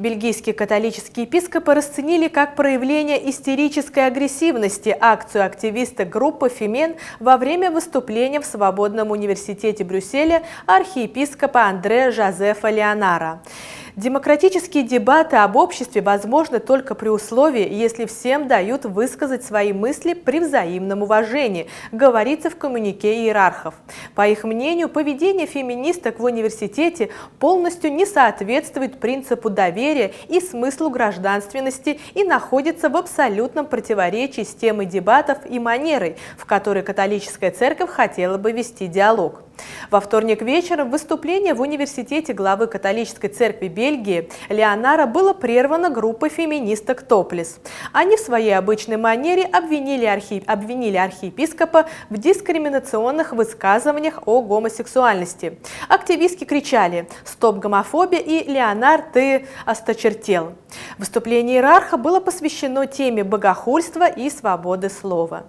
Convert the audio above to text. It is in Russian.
Бельгийские католические епископы расценили как проявление истерической агрессивности акцию активиста группы «Фемен» во время выступления в Свободном университете Брюсселя архиепископа Андре Жозефа Леонара. Демократические дебаты об обществе возможны только при условии, если всем дают высказать свои мысли при взаимном уважении, говорится в коммюнике иерархов. По их мнению, поведение феминисток в университете полностью не соответствует принципу доверия и смыслу гражданственности и находится в абсолютном противоречии с темой дебатов и манерой, в которой католическая церковь хотела бы вести диалог. Во вторник вечером выступление в университете главы католической церкви Бельгии Леонара было прервано группой феминисток «Топлес». Они в своей обычной манере обвинили архиепископа в дискриминационных высказываниях о гомосексуальности. Активистки кричали «Стоп гомофобия» и «Леонар, ты осточертел». Выступление иерарха было посвящено теме богохульства и свободы слова.